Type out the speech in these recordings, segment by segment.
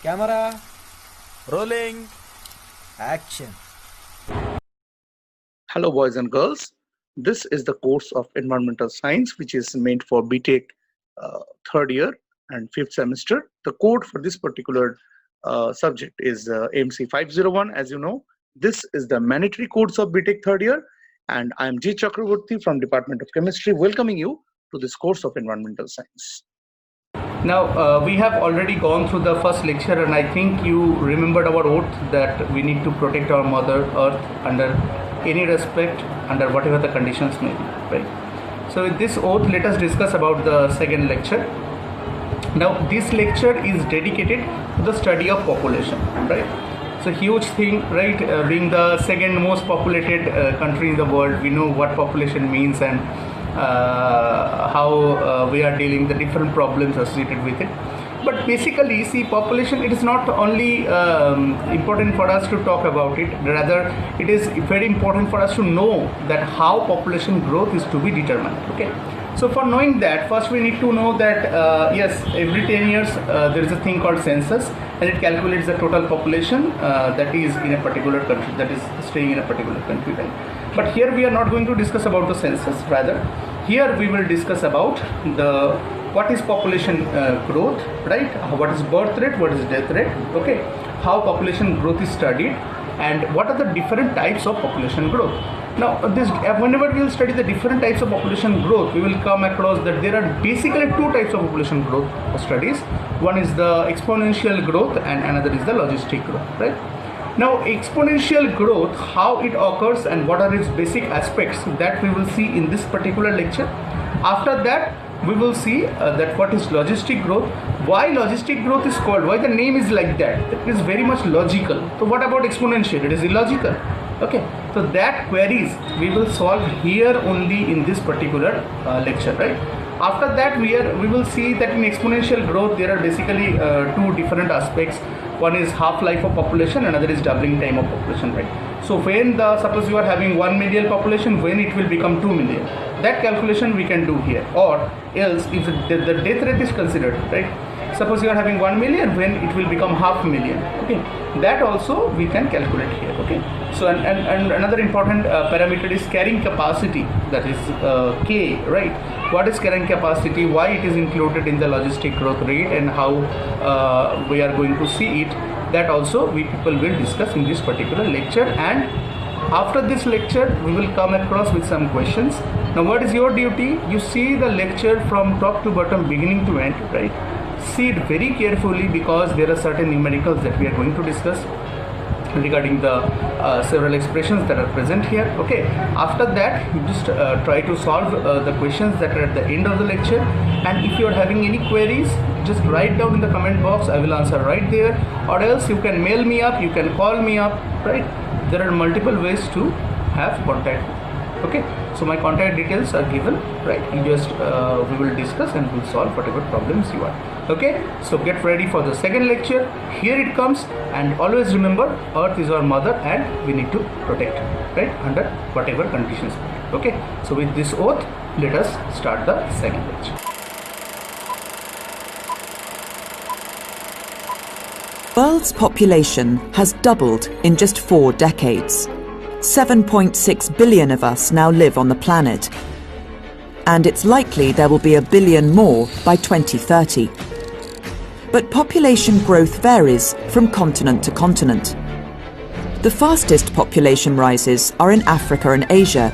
Camera, Rolling. action. Hello, boys and girls. This is the course of Environmental Science, which is meant for BTech third year and fifth semester. The code for this particular subject is AMC 501. As you know, this is the mandatory course of BTech third year, and I am G. Chakraborty from Department of Chemistry, welcoming you to this course of Environmental Science. Now, we have already gone through the first lecture, and I think you remembered our oath that we need to protect our Mother Earth under any respect, under whatever the conditions may be, right? So with this oath, let us discuss about the second lecture. Now, this lecture is dedicated to the study of population, right? It's a huge thing, right? Being the second most populated country in the world, we know what population means and how we are dealing the different problems associated with it. But basically, see, population, it is not only important for us to talk about it, rather it is very important for us to know that how population growth is to be determined. Okay, so for knowing that, first we need to know that yes, every 10 years there is a thing called census, and it calculates the total population that is in a particular country, that is staying in a particular country, right? But here we are not going to discuss about the census, rather here we will discuss about the what is population growth, right? What is birth rate, what is death rate, okay? How population growth is studied, and what are the different types of population growth. Now, whenever we will study the different types of population growth, we will come across that there are basically two types of population growth studies. One is the exponential growth and another is the logistic growth, right? Now, exponential growth, how it occurs and what are its basic aspects, that we will see in this particular lecture. After that, we will see that what is logistic growth, why logistic growth is called, why the name is like that. It is very much logical. So what about exponential? It is illogical. Okay, so that queries we will solve here only in this particular lecture, right? After that, we will see that in exponential growth there are basically two different aspects. One is half-life of population, another is doubling time of population, right? So when suppose you are having 1 million population, when it will become 2 million, that calculation we can do here. Or else if the death rate is considered, right? Suppose you are having 1 million, when it will become 500,000, okay? That also we can calculate here, okay? So and another important parameter is carrying capacity, that is K, right? What is carrying capacity, why it is included in the logistic growth rate, and how we are going to see it, that also we people will discuss in this particular lecture. And after this lecture we will come across with some questions. Now, what is your duty? You see the lecture from top to bottom, beginning to end, right? See it very carefully, because there are certain numericals that we are going to discuss regarding the several expressions that are present here, okay? After that, you just try to solve the questions that are at the end of the lecture, and if you are having any queries, just write down in the comment box. I will answer right there, or else you can mail me up, you can call me up, right? There are multiple ways to have contact, okay? So my contact details are given, right? You just we will discuss and we'll solve whatever problems you are. Okay, so get ready for the second lecture. Here it comes, and always remember, Earth is our mother and we need to protect her, right? Under whatever conditions. Okay, so with this oath, let us start the second lecture. World's population has doubled in just 4 decades. 7.6 billion of us now live on the planet, and it's likely there will be 1 billion more by 2030. But population growth varies from continent to continent. The fastest population rises are in Africa and Asia,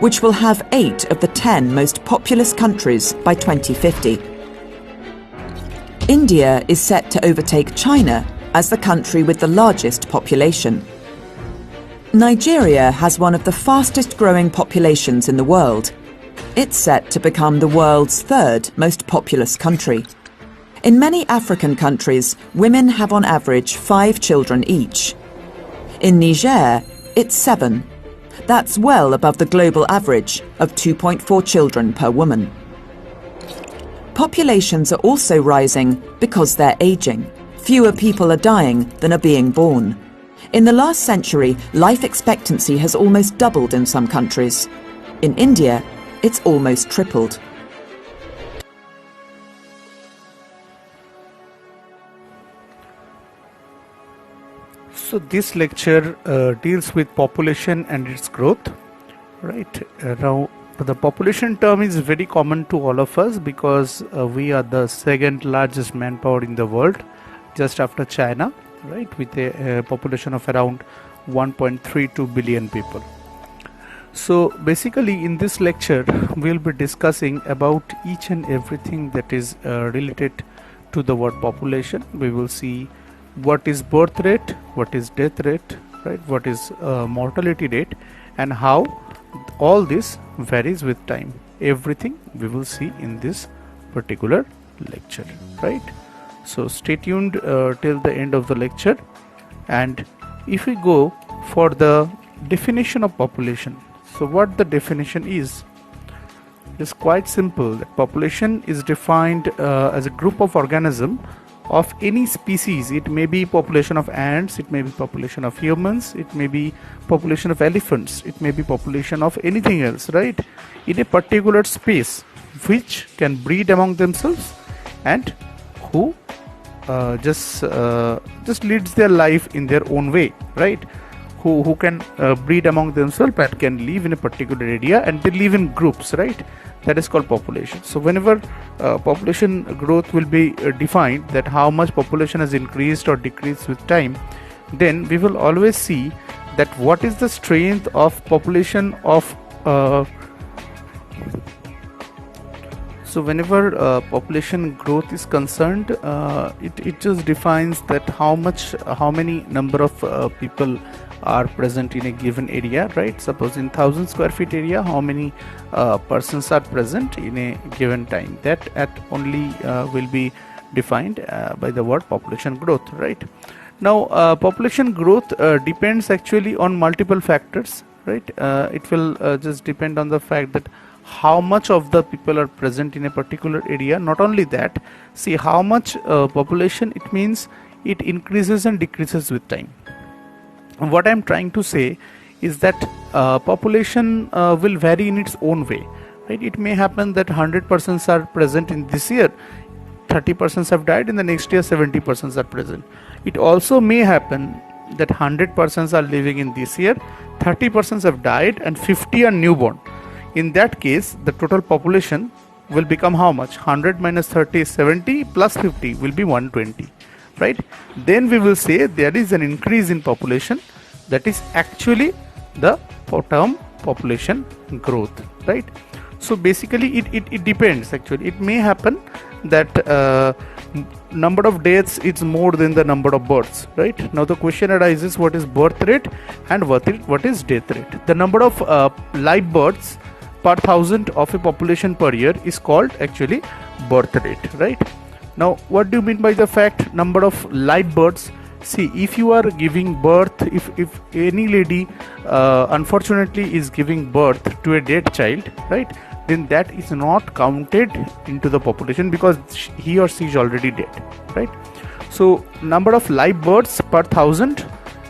which will have 8 of the 10 most populous countries by 2050. India is set to overtake China as the country with the largest population. Nigeria has one of the fastest growing populations in the world. It's set to become the world's 3rd most populous country. In many African countries, women have on average 5 children each. In Niger, it's 7. That's well above the global average of 2.4 children per woman. Populations are also rising because they're aging. Fewer people are dying than are being born. In the last century, life expectancy has almost doubled in some countries. In India, it's almost tripled. So this lecture deals with population and its growth, right? Now the population term is very common to all of us because we are the second largest manpower in the world, just after China, right? With a population of around 1.32 billion people. So basically in this lecture we'll be discussing about each and everything that is related to the word population. We will see what is birth rate, what is death rate, right? What is mortality rate, and how all this varies with time. Everything we will see in this particular lecture, right? So stay tuned till the end of the lecture. And if we go for the definition of population, so what the definition is, it is quite simple. Population is defined as a group of organisms of any species. It may be population of ants, it may be population of humans, it may be population of elephants, it may be population of anything else, right? In a particular space which can breed among themselves and who just leads their life in their own way, right? Who can breed among themselves and can live in a particular area, and they live in groups, right? That is called population. So whenever population growth will be defined, that how much population has increased or decreased with time, then we will always see that what is the strength of population of so whenever population growth is concerned, it just defines that how many number of people are present in a given area, right? Suppose in 1000 square feet area, how many persons are present in a given time, that only will be defined by the word population growth, right? Now population growth depends actually on multiple factors, right? It will just depend on the fact that how much of the people are present in a particular area. Not only that, see how much population, it means it increases and decreases with time. What I am trying to say is that population will vary in its own way, right? It may happen that 100 persons are present in this year, 30 persons have died, in the next year 70 persons are present. It also may happen that 100 persons are living in this year, 30 persons have died, and 50 are newborn. In that case, the total population will become how much? 100 minus 30 is 70, plus 50 will be 120, right? Then we will say there is an increase in population, that is actually the term population growth, right? So basically it depends. Actually it may happen that number of deaths is more than the number of births, right? Now the question arises, what is birth rate and what is death rate? The number of live births per thousand of a population per year is called actually birth rate, right? Now what do you mean by the fact number of live births? See, if you are giving birth, if any lady unfortunately is giving birth to a dead child, right, then that is not counted into the population because he or she is already dead, right? So number of live births per thousand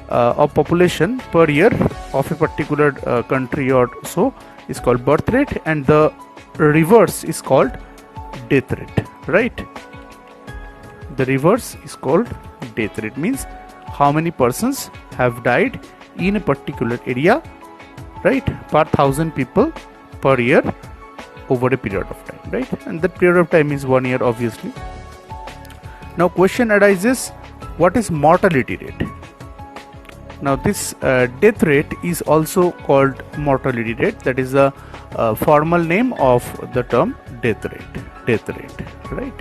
of population per year of a particular country or so is called birth rate, and the reverse is called death rate, right? The reverse is called death rate, means how many persons have died in a particular area, right, per thousand people per year over a period of time, right? And that period of time is 1 year, obviously. Now question arises, what is mortality rate? Now this death rate is also called mortality rate, that is the formal name of the term death rate, right?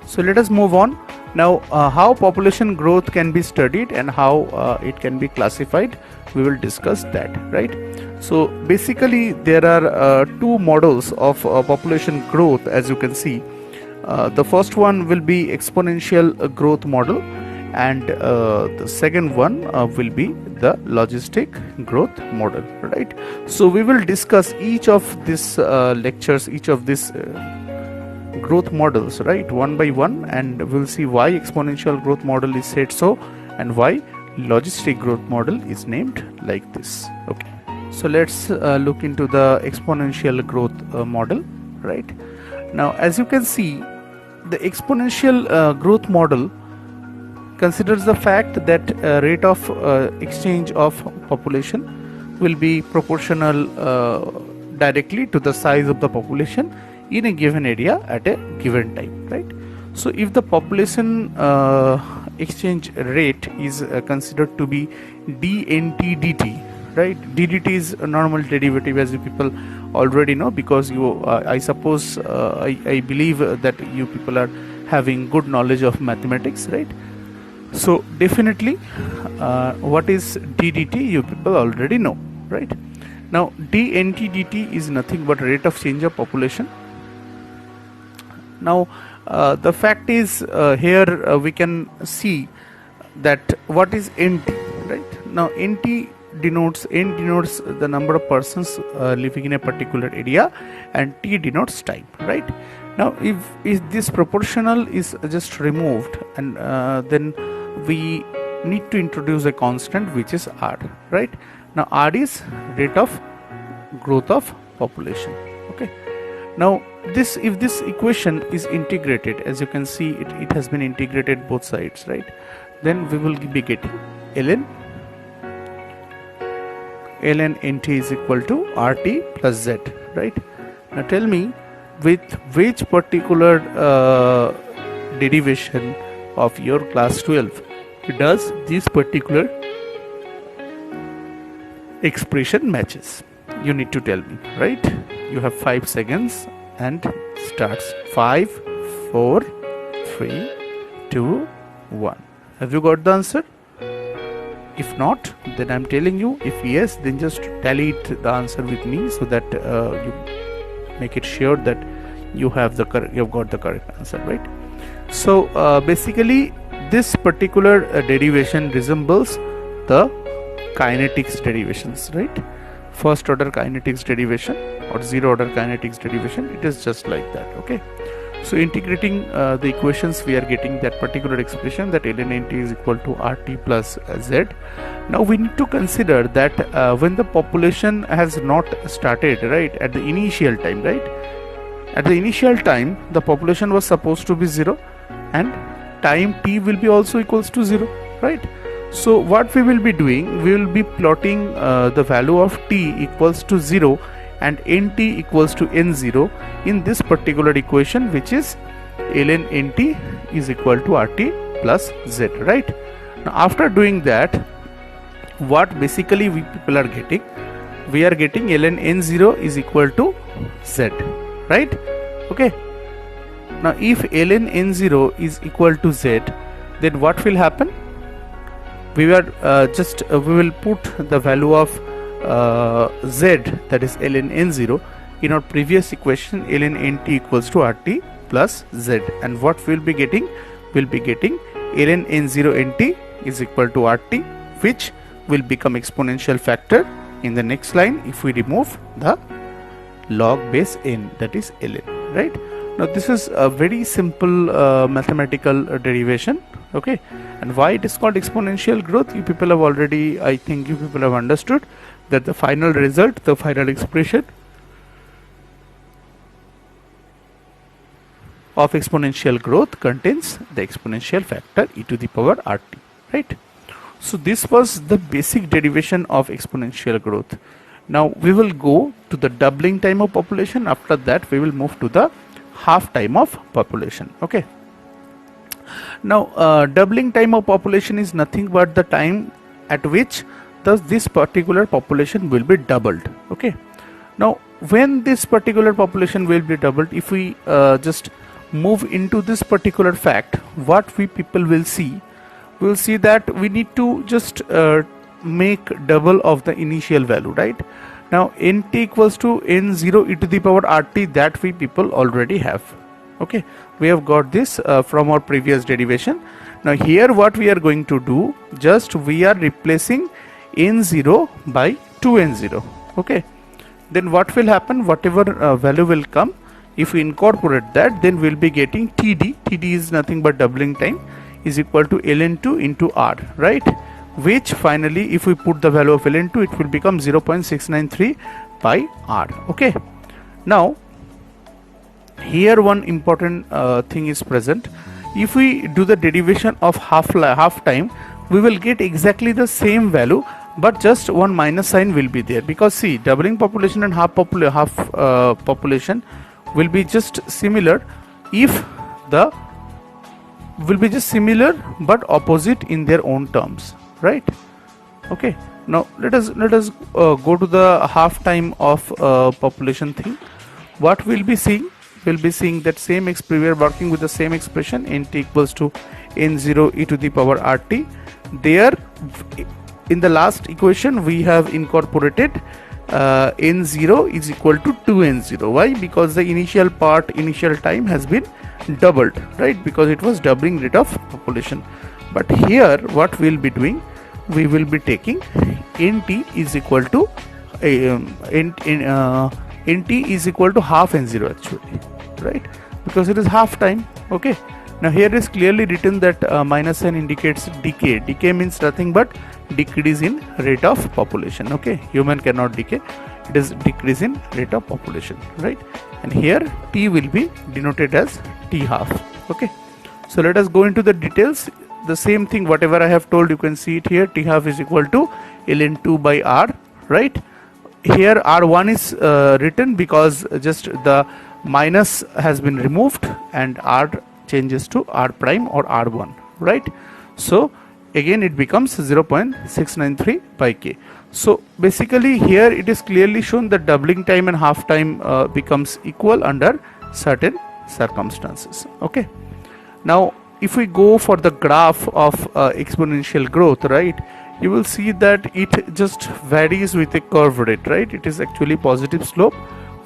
So let us move on. Now how population growth can be studied and how it can be classified, we will discuss that, right? So basically there are two models of population growth, as you can see. The first one will be exponential growth model, and the second one will be the logistic growth model, right? So we will discuss each of these lectures, each of these growth models, right, one by one, and we'll see why exponential growth model is said so and why logistic growth model is named like this. Okay, so let's look into the exponential growth model, right? Now as you can see, the exponential growth model considers the fact that rate of exchange of population will be proportional directly to the size of the population in a given area at a given time, right? So if the population exchange rate is considered to be dNT dt, right? ddt is a normal derivative, as you people already know, because you I suppose I believe that you people are having good knowledge of mathematics, right? So definitely what is ddt you people already know, right? Now dNT dt is nothing but rate of change of population. Now the fact is here we can see that what is nt, right? Now n denotes the number of persons living in a particular area, and t denotes time, right? Now if this proportional is just removed, and then we need to introduce a constant which is r, right? Now r is rate of growth of population, okay? Now this, if this equation is integrated, as you can see it has been integrated both sides, right? Then we will be getting ln nt is equal to rt plus z, right? Now tell me, with which particular derivation of your class 12 does this particular expression matches? You need to tell me, right? You have 5 seconds and starts 5, 4, 3, 2, 1. Have you got the answer? If not, then I'm telling you. If yes, then just tally it, the answer with me, so that you make it sure that you have you've got the correct answer, right? So basically this particular derivation resembles the kinetics derivations, right? First order kinetics derivation or zero order kinetics derivation, it is just like that, okay? So integrating the equations, we are getting that particular expression, that ln nt is equal to rt plus z. Now we need to consider that when the population has not started, right, at the initial time, right? At the initial time the population was supposed to be 0, and time t will be also equals to 0, right? So what we will be doing, we will be plotting the value of t equals to 0 and nt equals to n0 in this particular equation, which is ln nt is equal to rt plus z, right? Now after doing that, what basically we people are getting, we are getting ln n0 is equal to z, right? Okay. Now if ln n0 is equal to z, then what will happen? We were we will put the value of z, that is ln n0, in our previous equation, ln nt equals to rt plus z, and what we will be getting? We will be getting ln n0 nt is equal to rt, which will become exponential factor in the next line if we remove the log base n, that is ln, right? Now this is a very simple mathematical derivation, okay? And why it is called exponential growth, you people have already, I think you people have understood that the final result, the final expression of exponential growth contains the exponential factor e to the power rt, right? So this was the basic derivation of exponential growth. Now we will go to the doubling time of population. After that we will move to the half time of population, okay? Now doubling time of population is nothing but the time at which this particular population will be doubled, okay? Now when this particular population will be doubled, if we just move into this particular fact, what we people will see, we will see that we need to just make double of the initial value, right? Now nt equals to n0 e to the power rt, that we people already have, okay? We have got this from our previous derivation. Now here what we are going to do, just we are replacing n0 by 2n0, okay? Then what will happen, whatever value will come, if we incorporate that, then we will be getting td is nothing but doubling time, is equal to ln2 into r, right? Which finally if we put the value of ln2, it will become 0.693 by r, okay? Now here one important thing is present. if we do the derivation of half time, we will get exactly the same value, but just one minus sign will be there, because see, doubling population and half population will be just similar if the will be just similar but opposite in their own terms, right? Okay, now let us go to the half time of population thing. What we'll be seeing that same we are working with the same expression, nt equals to n0 e to the power rt. There in the last equation we have incorporated n0 is equal to 2n0. Why? Because the initial time has been doubled, right? Because it was doubling rate of population. But here what we'll be doing, we will be taking nt is equal to nt is equal to half n0 actually, right? Because it is half time. Okay, now here is clearly written that minus sign indicates decay. Decay means nothing but decrease in rate of population. Okay, human cannot decay, it is decrease in rate of population, right? And here t will be denoted as t half. Okay, so let us go into the details. The same thing, whatever I have told, you can see it here. T half is equal to ln 2 by r, right? Here r1 is written because just the minus has been removed and r changes to r prime or r1, right? So again it becomes 0.693 by k. So basically here it is clearly shown that doubling time and half time becomes equal under certain circumstances. Okay, now if we go for the graph of exponential growth, right, you will see that it just varies with a curve rate, right? It is actually positive slope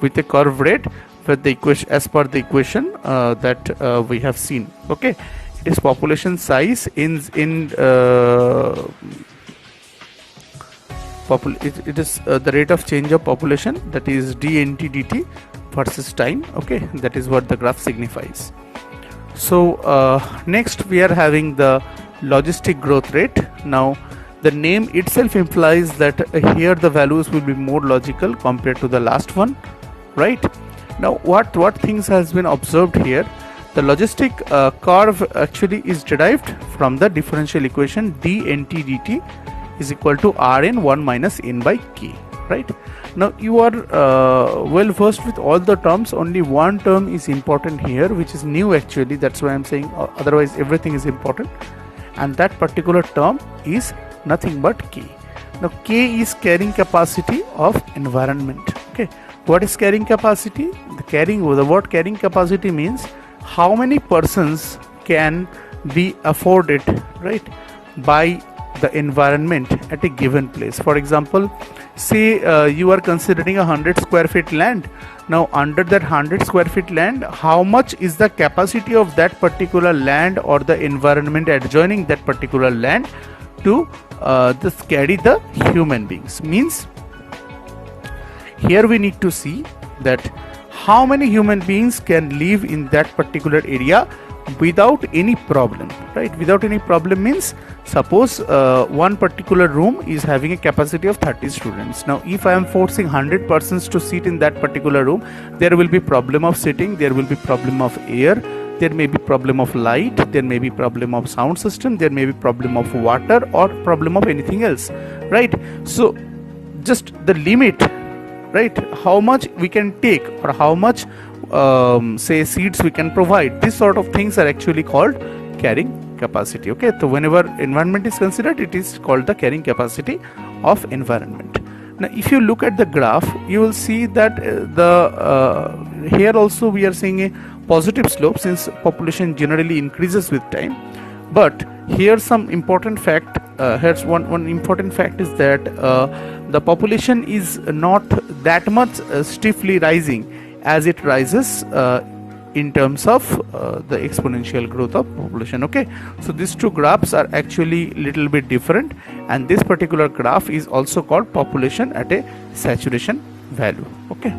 with a curve rate with the equation as per the equation that we have seen. Okay, it is population size it is the rate of change of population, that is dnt dt versus time. Okay, that is what the graph signifies. So next we are having the logistic growth rate. Now the name itself implies that here the values will be more logical compared to the last one, right? Now what things has been observed here, the logistic curve actually is derived from the differential equation dnt dt is equal to rn 1 minus n by k, right? Now you are well versed with all the terms, only one term is important here which is new actually, that's why I'm saying, otherwise everything is important, and that particular term is nothing but k. Now k is carrying capacity of environment. Okay, what is carrying capacity? The word carrying capacity means how many persons can be afforded, right, by the environment at a given place. For example, say you are considering 100 square feet land. Now under that 100 square feet land, how much is the capacity of that particular land or the environment adjoining that particular land to just carry the human beings? Means here we need to see that how many human beings can live in that particular area without any problem, right? Without any problem means, suppose one particular room is having a capacity of 30 students. Now if I am forcing 100 persons to sit in that particular room, there will be problem of sitting, there will be problem of air, there may be problem of light, there may be problem of sound system, there may be problem of water or problem of anything else, right? So just the limit, right, how much we can take or how much say seats we can provide, this sort of things are actually called carrying capacity. Okay, so whenever environment is considered, it is called the carrying capacity of environment. Now if you look at the graph, you will see that here also we are seeing a positive slope since population generally increases with time. But here some important fact, here's one important fact is that the population is not that much stiffly rising as it rises in terms of the exponential growth of population. Okay, so these two graphs are actually little bit different, and this particular graph is also called population at a saturation value. Okay,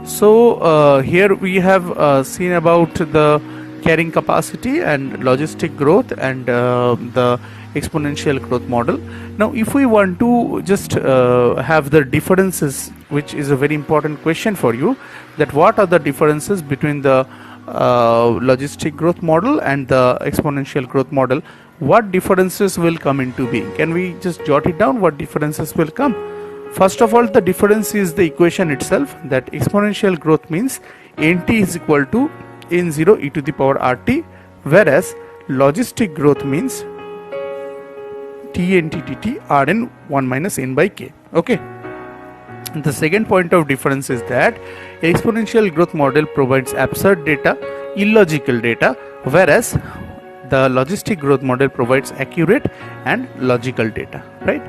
so here we have seen about the carrying capacity and logistic growth and the exponential growth model. Now if we want to just have the differences, which is a very important question for you, that what are the differences between the logistic growth model and the exponential growth model, what differences will come into being? Can we just jot it down? What differences will come? First of all, the difference is the equation itself, that exponential growth means nt is equal to n0 e to the power rt, whereas logistic growth means tnt dt rn 1 minus n by k. Okay. The second point of difference is that exponential growth model provides absurd data, illogical data, whereas the logistic growth model provides accurate and logical data, right?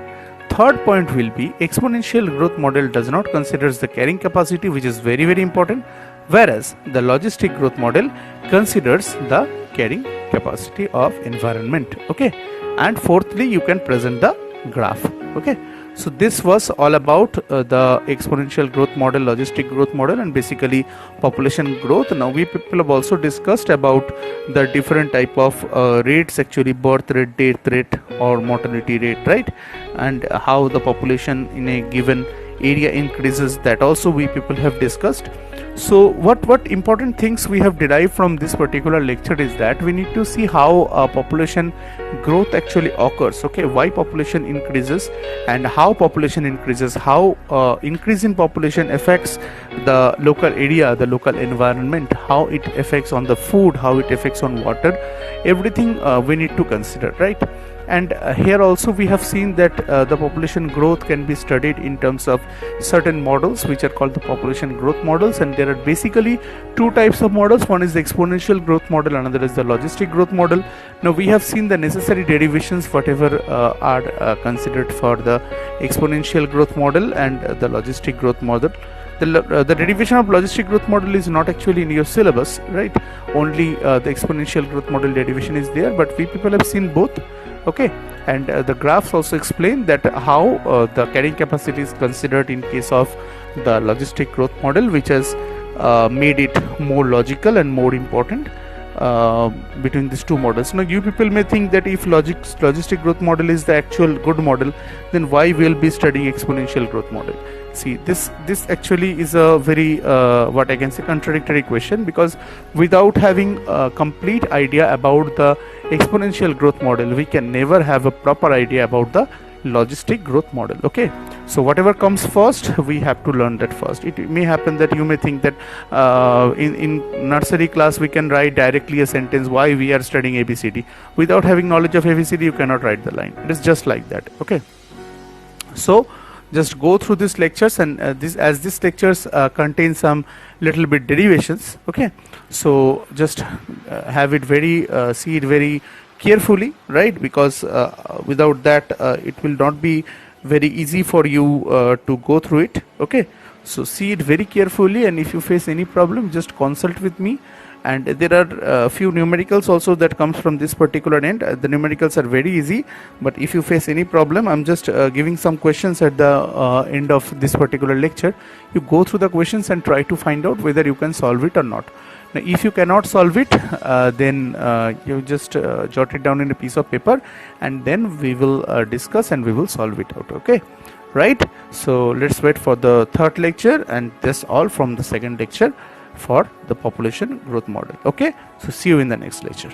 Third point will be exponential growth model does not consider the carrying capacity, which is very, very important, whereas the logistic growth model considers the carrying capacity of environment. Okay. And fourthly, you can present the graph. Okay. So this was all about the exponential growth model, logistic growth model, and basically population growth. Now we people have also discussed about the different type of rates, actually birth rate, death rate or mortality rate, right? And how the population in a given area increases, that also we people have discussed. So what important things we have derived from this particular lecture is that we need to see how population growth actually occurs. Okay, why population increases and how population increases, how increase in population affects the local area, the local environment, how it affects on the food, how it affects on water, everything we need to consider, right? And here also we have seen that the population growth can be studied in terms of certain models which are called the population growth models, and there are basically two types of models. One is the exponential growth model, another is the logistic growth model. Now we have seen the necessary derivations whatever are considered for the exponential growth model and the logistic growth model. The derivation of logistic growth model is not actually in your syllabus, right? Only the exponential growth model derivation is there, but we people have seen both. Okay, and the graphs also explain that how the carrying capacity is considered in case of the logistic growth model, which has made it more logical and more important between these two models. Now you people may think that if logistic growth model is the actual good model, then why we'll be studying exponential growth model? See, this actually is a very what I can say contradictory question, because without having a complete idea about the exponential growth model, we can never have a proper idea about the logistic growth model. Okay, so whatever comes first, we have to learn that first. It may happen that you may think that in nursery class we can write directly a sentence why we are studying ABCD. Without having knowledge of ABCD, you cannot write the line. It is just like that. Okay, so just go through these lectures, and these lectures contain some little bit derivations. Okay, so just have it very see it very carefully, right? Because without that it will not be very easy for you to go through it. Okay, so see it very carefully, and if you face any problem, just consult with me. And there are few numericals also that comes from this particular end. The numericals are very easy, but if you face any problem, I'm just giving some questions at the end of this particular lecture. You go through the questions and try to find out whether you can solve it or not. Now if you cannot solve it, then you just jot it down in a piece of paper, and then we will discuss and we will solve it out. Okay, right? So let's wait for the third lecture, and that's all from the second lecture for the population growth model. Okay, so see you in the next lecture.